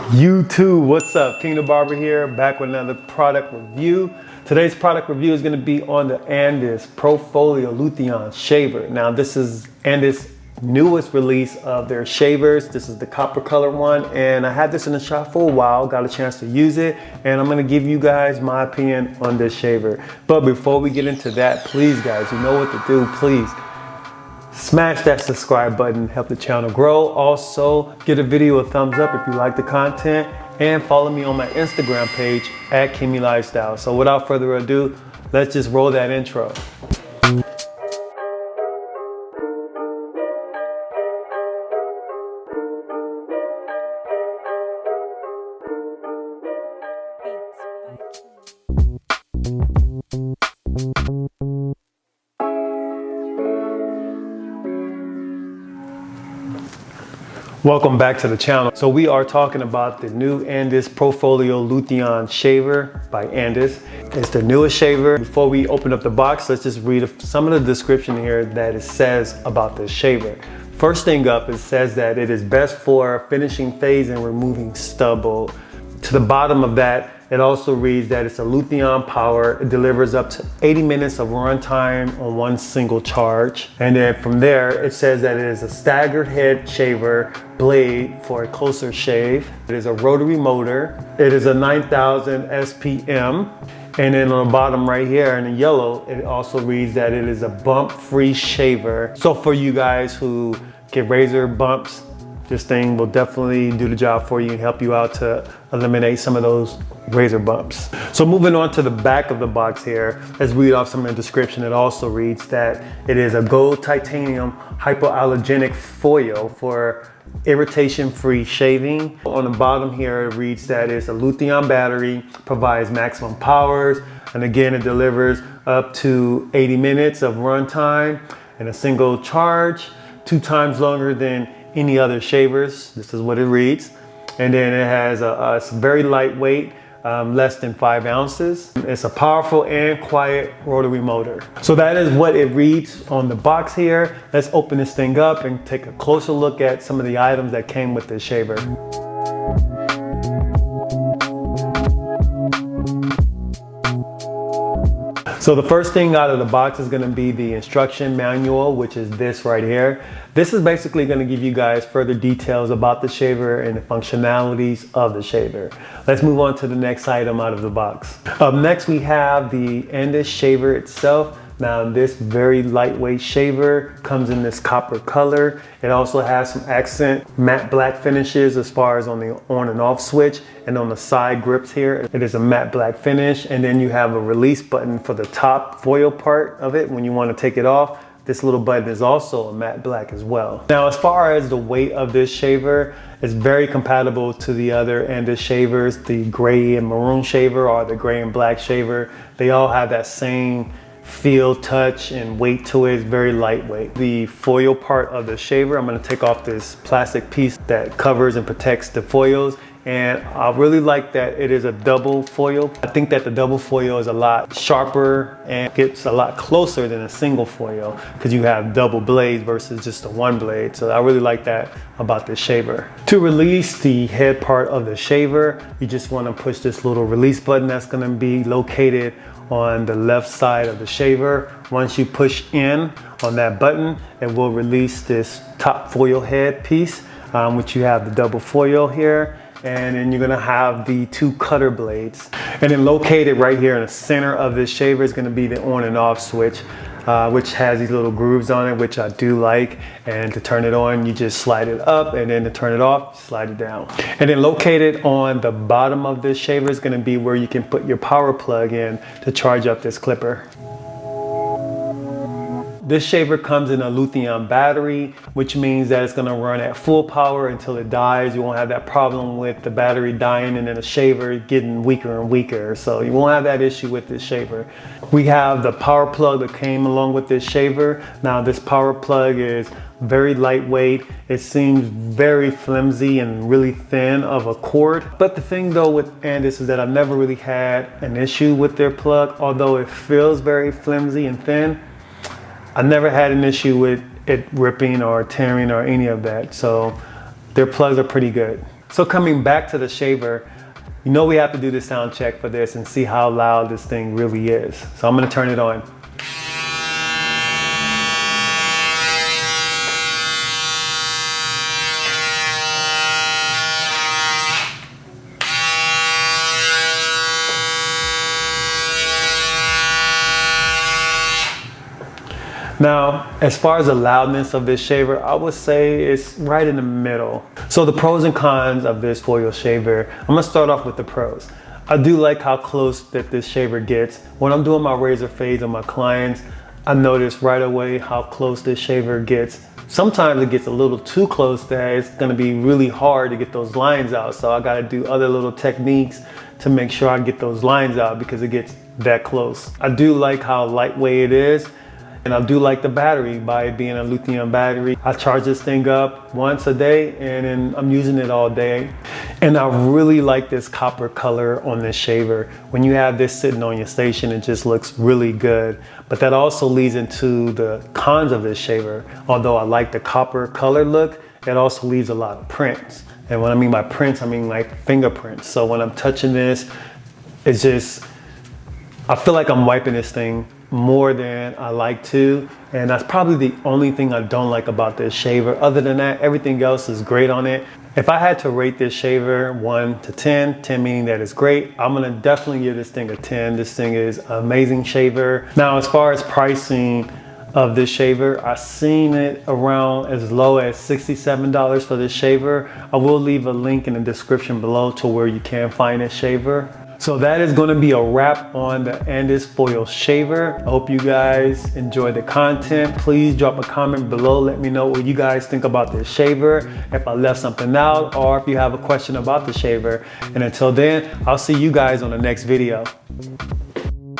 YouTube, what's up? King the Barber here, back with another product review. Today's product review is going to be on the Andis Profoil Lithium shaver. Now this is Andis' newest release of their shavers. This is the copper color one, and I had this in the shop for a while, got a chance to use it, and I'm going to give you guys my opinion on this shaver. But before we get into that, please guys, you know what to do, please. Smash that subscribe button, help the channel grow. Also, give a video a thumbs up if you like the content, and follow me on my Instagram page at Kingmelifestyles. So without further ado, let's just roll that intro. Welcome back to the channel. So we are talking about the new Andis Profoil Lithium shaver by Andis. It's the newest shaver. Before we open up the box, let's just read some of the description here that it says about this shaver. First thing up, it says that it is best for finishing phase and removing stubble. To the bottom of that, it also reads that it's a lithium power. It delivers up to 80 minutes of run time on one single charge. And then from there, it says that it is a staggered head shaver blade for a closer shave. It is a rotary motor. It is a 9,000 SPM. And then on the bottom right here in the yellow, it also reads that it is a bump-free shaver. So for you guys who get razor bumps, this thing will definitely do the job for you and help you out to eliminate some of those razor bumps. So moving on to the back of the box here, let's read off some of the description. It also reads that it is a gold titanium hypoallergenic foil for irritation-free shaving. On the bottom here, it reads that it's a lithium battery, provides maximum powers, and again, it delivers up to 80 minutes of run time in a single charge, 2 times longer than any other shavers. This is what it reads. And then it has a very lightweight, less than 5 ounces. It's a powerful and quiet rotary motor. So that is what it reads on the box here. Let's open this thing up and take a closer look at some of the items that came with this shaver. So the first thing out of the box is going to be the instruction manual, which is this right here. This is basically going to give you guys further details about the shaver and the functionalities of the shaver. Let's move on to the next item out of the box. Up next, we have the Andis shaver itself. Now this very lightweight shaver comes in this copper color. It also has some accent matte black finishes as far as on the on and off switch, and on the side grips here, it is a matte black finish. And then you have a release button for the top foil part of it when you want to take it off. This little button is also a matte black as well. Now, as far as the weight of this shaver, it's very compatible to the other Andis shavers, the gray and maroon shaver or the gray and black shaver. They all have that same feel, touch, and weight to it. It's very lightweight. The foil part of the shaver, I'm going to take off this plastic piece that covers and protects the foils, and I really like that it is a double foil. I think that the double foil is a lot sharper and gets a lot closer than a single foil because you have double blades versus just the one blade. So I really like that about this shaver. To release the head part of the shaver, you just want to push this little release button that's going to be located on the left side of the shaver. Once you push in on that button, it will release this top foil head piece, which you have the double foil here. And then you're gonna have the 2 cutter blades. And then located right here in the center of this shaver is gonna be the on and off switch, which has these little grooves on it, which I do like. And to turn it on, you just slide it up, and then to turn it off, slide it down. And then located on the bottom of this shaver is gonna be where you can put your power plug in to charge up this clipper. This shaver comes in a lithium battery, which means that it's gonna run at full power until it dies. You won't have that problem with the battery dying and then the shaver getting weaker and weaker. So you won't have that issue with this shaver. We have the power plug that came along with this shaver. Now this power plug is very lightweight. It seems very flimsy and really thin of a cord. But the thing though with Andis is that I've never really had an issue with their plug. Although it feels very flimsy and thin, I never had an issue with it ripping or tearing or any of that. So their plugs are pretty good. So coming back to the shaver, you know we have to do the sound check for this and see how loud this thing really is. So I'm gonna turn it on. Now, as far as the loudness of this shaver, I would say it's right in the middle. So the pros and cons of this foil shaver, I'm gonna start off with the pros. I do like how close that this shaver gets. When I'm doing my razor fades on my clients, I notice right away how close this shaver gets. Sometimes it gets a little too close that it's gonna be really hard to get those lines out. So I gotta do other little techniques to make sure I get those lines out because it gets that close. I do like how lightweight it is. And I do like the battery by it being a lithium battery. I charge this thing up once a day and then I'm using it all day. And I really like this copper color on this shaver. When you have this sitting on your station, it just looks really good. But that also leads into the cons of this shaver. Although I like the copper color look, it also leaves a lot of prints. And when I mean by prints, I mean like fingerprints. So when I'm touching this, it's just, I feel like I'm wiping this thing more than I like to, and that's probably the only thing I don't like about this shaver. Other than that, everything else is great on it. If I had to rate this shaver 1 to 10, 10 meaning that it's great, I'm gonna definitely give this thing a 10. This thing is an amazing shaver. Now, as far as pricing of this shaver, I've seen it around as low as $67 for this shaver. I will leave a link in the description below to where you can find this shaver. So that is going to be a wrap on the Andis foil shaver. I hope you guys enjoy the content. Please drop a comment below. Let me know what you guys think about this shaver, if I left something out, or if you have a question about the shaver. And until then, I'll see you guys on the next video.